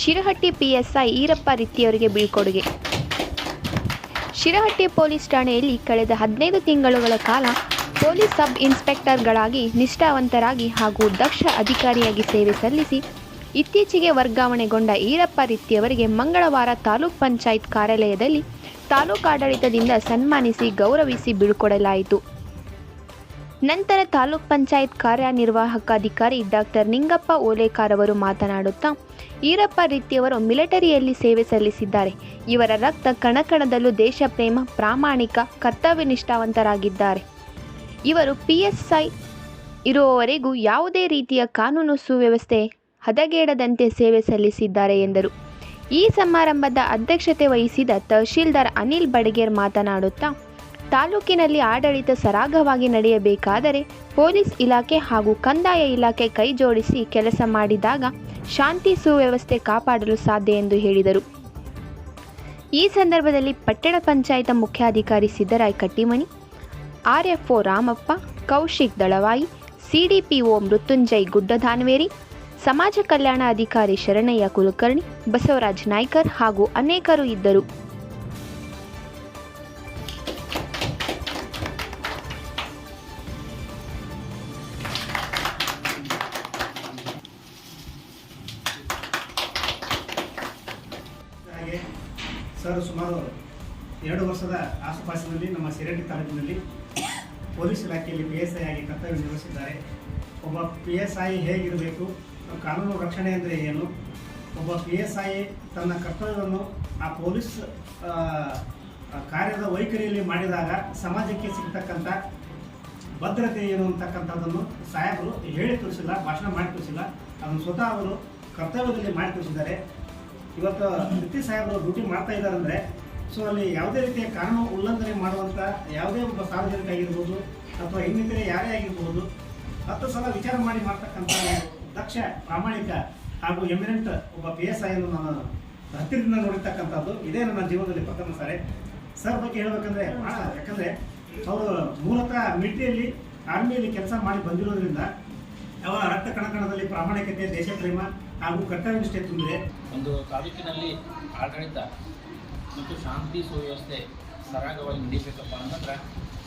Shirahatti PSI Irappa ರಿತ್ತಿಯವರಿಗೆ ಬೀಳ್ಕೊಡುಗೆ. Shirahatti police ಠಾಣೆಯಲ್ಲಿ ಕಳೆದ 15 ತಿಂಗಳುಗಳ ಕಾಲ ಪೊಲೀಸ್ ಸಬ್ ಇನ್ಸ್ಪೆಕ್ಟರ್ಗಳಾಗಿ ನಿಷ್ಠಾವಂತರಾಗಿ ಹಾಗೂ ದಕ್ಷ ಅಧಿಕಾರಿಯಾಗಿ ಸೇವೆ ಸಲ್ಲಿಸಿ ಇತ್ತೀಚೆಗೆ ವರ್ಗಾವಣೆಗೊಂಡ ಈರಪ್ಪ ರಿತ್ತಿಯವರಿಗೆ ಮಂಗಳವಾರ ತಾಲೂಕ್ ಪಂಚಾಯತ್ ಕಾರ್ಯಾಲಯದಲ್ಲಿ ತಾಲೂಕಾಡಳಿತದಿಂದ ಸನ್ಮಾನಿಸಿ ಗೌರವಿಸಿ ಬೀಳ್ಕೊಡಲಾಯಿತು. ನಂತರ ತಾಲೂಕ್ ಪಂಚಾಯತ್ ಕಾರ್ಯನಿರ್ವಾಹಕ ಅಧಿಕಾರಿ ಡಾಕ್ಟರ್ ನಿಂಗಪ್ಪ ಓಲೇಕಾರ್ ಅವರು ಮಾತನಾಡುತ್ತಾ, ಈರಪ್ಪ ರಿತ್ತಿಯವರು ಮಿಲಿಟರಿಯಲ್ಲಿ ಸೇವೆ ಸಲ್ಲಿಸಿದ್ದಾರೆ. ಇವರ ರಕ್ತ ಕಣಕಣದಲ್ಲೂ ದೇಶ ಪ್ರೇಮ, ಪ್ರಾಮಾಣಿಕ, ಕರ್ತವ್ಯ ನಿಷ್ಠಾವಂತರಾಗಿದ್ದಾರೆ. ಇವರು PSI ಇರುವವರೆಗೂ ಯಾವುದೇ ರೀತಿಯ ಕಾನೂನು ಸುವ್ಯವಸ್ಥೆ ಹದಗೆಡದಂತೆ ಸೇವೆ ಸಲ್ಲಿಸಿದ್ದಾರೆ ಎಂದರು. ಈ ಸಮಾರಂಭದ ಅಧ್ಯಕ್ಷತೆ ವಹಿಸಿದ ತಹಶೀಲ್ದಾರ್ ಅನಿಲ್ ಬಡಗೇರ್ ಮಾತನಾಡುತ್ತಾ, ತಾಲೂಕಿನಲ್ಲಿ ಆಡಳಿತ ಸರಾಗವಾಗಿ ನಡೆಯಬೇಕಾದರೆ ಪೊಲೀಸ್ ಇಲಾಖೆ ಹಾಗೂ ಕಂದಾಯ ಇಲಾಖೆ ಕೈ ಜೋಡಿಸಿ ಕೆಲಸ ಮಾಡಿದಾಗ ಶಾಂತಿ ಸುವ್ಯವಸ್ಥೆ ಕಾಪಾಡಲು ಸಾಧ್ಯ ಎಂದು ಹೇಳಿದರು. ಈ ಸಂದರ್ಭದಲ್ಲಿ ಪಟ್ಟಣ ಪಂಚಾಯತ್ ಮುಖ್ಯಾಧಿಕಾರಿ ಸಿದ್ದರಾಯ್ ಕಟ್ಟಿಮನಿ, RFO ರಾಮಪ್ಪ, ಕೌಶಿಕ್ ದಳವಾಯಿ, CDPO ಮೃತ್ಯುಂಜಯ್ ಗುಡ್ಡದಾನವೇರಿ, ಸಮಾಜ ಕಲ್ಯಾಣ ಅಧಿಕಾರಿ ಶರಣಯ್ಯ ಕುಲಕರ್ಣಿ, ಬಸವರಾಜ್ ನಾಯ್ಕರ್ ಹಾಗೂ ಅನೇಕರು ಇದ್ದರು. ಸರ್ ಸುಮಾರು 2 ವರ್ಷದ ಆಸುಪಾಸಿನಲ್ಲಿ ನಮ್ಮ ಶಿರಹಟ್ಟಿ ತಾಲೂಕಿನಲ್ಲಿ ಪೊಲೀಸ್ ಇಲಾಖೆಯಲ್ಲಿ PSI ಆಗಿ ಕರ್ತವ್ಯ ನಿರ್ವಹಿಸಿದ್ದಾರೆ. ಒಬ್ಬ PSI ಹೇಗಿರಬೇಕು, ಕಾನೂನು ರಕ್ಷಣೆ ಅಂದರೆ ಏನು, ಒಬ್ಬ PSI ತನ್ನ ಕರ್ತವ್ಯವನ್ನು ಆ ಪೊಲೀಸ್ ಕಾರ್ಯದ ವೈಖರಿಯಲ್ಲಿ ಮಾಡಿದಾಗ ಸಮಾಜಕ್ಕೆ ಸಿಗ್ತಕ್ಕಂಥ ಭದ್ರತೆ ಏನು ಅಂತಕ್ಕಂಥದ್ದನ್ನು ಸಾಹೇಬರು ಹೇಳಿ ತೋರಿಸಿಲ್ಲ, ಭಾಷಣ ಮಾಡಿ ತೋರಿಸಿಲ್ಲ, ಅದನ್ನು ಸ್ವತಃ ಅವರು ಕರ್ತವ್ಯದಲ್ಲಿ ಮಾಡಿ ತೋರಿಸಿದ್ದಾರೆ. ಇವತ್ತು ರಿತ್ತಿ ಸಾಹೇಬರು ಡ್ಯೂಟಿ ಮಾಡ್ತಾ ಇದ್ದಾರೆ ಅಂದರೆ ಸೊ ಅಲ್ಲಿ ಯಾವುದೇ ರೀತಿಯ ಕಾನೂನು ಉಲ್ಲಂಘನೆ ಮಾಡುವಂಥ ಯಾವುದೇ ಒಬ್ಬ ಸಾರ್ವಜನಿಕ ಆಗಿರ್ಬೋದು ಅಥವಾ ಇನ್ನಿತರೆ ಯಾರೇ ಆಗಿರ್ಬೋದು 10 ಸಲ ವಿಚಾರ ಮಾಡಿ ಮಾಡ್ತಕ್ಕಂಥ ದಕ್ಷ, ಪ್ರಾಮಾಣಿಕ ಹಾಗೂ ಎಮಿನೆಂಟ್ ಒಬ್ಬ PSI ಅನ್ನು ನಾನು ಹತ್ತಿರದಿಂದ ನೋಡಿರ್ತಕ್ಕಂಥದ್ದು ಇದೇ ನನ್ನ ಜೀವನದಲ್ಲಿ ಪ್ರಥಮ ಸಾರಿ. ಸರ್ ಬಗ್ಗೆ ಹೇಳಬೇಕಂದ್ರೆ ಯಾಕಂದರೆ ಅವರು ಮೂಲತಃ ಮಿಲಿಟರಿಯಲ್ಲಿ ಆರ್ಮಿಯಲ್ಲಿ ಕೆಲಸ ಮಾಡಿ ಬಂದಿರೋದ್ರಿಂದ ಯಾವ ರಕ್ತ ಕಣಕಣದಲ್ಲಿ ಪ್ರಾಮಾಣಿಕತೆ, ದೇಶ ಪ್ರೇಮ ಹಾಗೂ ಕರ್ತವ್ಯ ನಿಷ್ಠೆ ತುಂಬಿದೆ. ಒಂದು ತಾಲೂಕಿನಲ್ಲಿ ಆಡಳಿತ ಮತ್ತು ಶಾಂತಿ ಸುವ್ಯವಸ್ಥೆ ಸರಾಗವಾಗಿ ನಡೀಬೇಕಪ್ಪ ಅಂತಂದ್ರೆ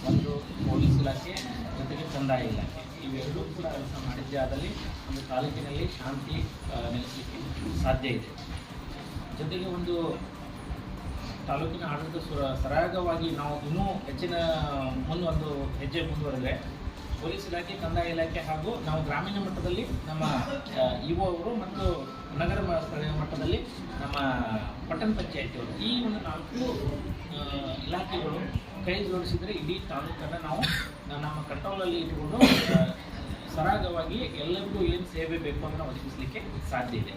ಒಂದು ಪೊಲೀಸ್ ಇಲಾಖೆ ಜೊತೆಗೆ ಕಂದಾಯ ಇಲಾಖೆ ಇವೆರಡೂ ಕೂಡ ಕೆಲಸ ಮಾಡಿದ್ದೇ ಆದಲ್ಲಿ ಒಂದು ತಾಲೂಕಿನಲ್ಲಿ ಶಾಂತಿ ನೆಲೆಸಲಿಕ್ಕೆ ಸಾಧ್ಯ ಇದೆ. ಜೊತೆಗೆ ಒಂದು ತಾಲೂಕಿನ ಆಡಳಿತ ಸರಾಗವಾಗಿ ನಾವು ಇನ್ನೂ ಹೆಚ್ಚಿನ ಒಂದು ಹೆಜ್ಜೆ ಮುಂದುವರೆದರೆ ಪೊಲೀಸ್ ಇಲಾಖೆ, ಕಂದಾಯ ಇಲಾಖೆ ಹಾಗೂ ನಾವು ಗ್ರಾಮೀಣ ಮಟ್ಟದಲ್ಲಿ ನಮ್ಮ EO ಅವರು ಮತ್ತು ನಗರ ಸ್ಥಳೀಯ ಮಟ್ಟದಲ್ಲಿ ನಮ್ಮ ಪಟ್ಟಣ ಪಂಚಾಯತಿಯವರು ಈ ಒಂದು 4 ಇಲಾಖೆಗಳು ಕೈ ಜೋಡಿಸಿದರೆ ಇಡೀ ತಾಲೂಕನ್ನು ನಾವು ನಮ್ಮ ಕಂಟ್ರೋಲಲ್ಲಿ ಇಟ್ಟುಕೊಂಡು ಸರಾಗವಾಗಿ ಎಲ್ಲರಿಗೂ ಏನು ಸೇವೆ ಬೇಕು ಅಂತ ಒದಗಿಸಲಿಕ್ಕೆ ಸಾಧ್ಯ ಇದೆ.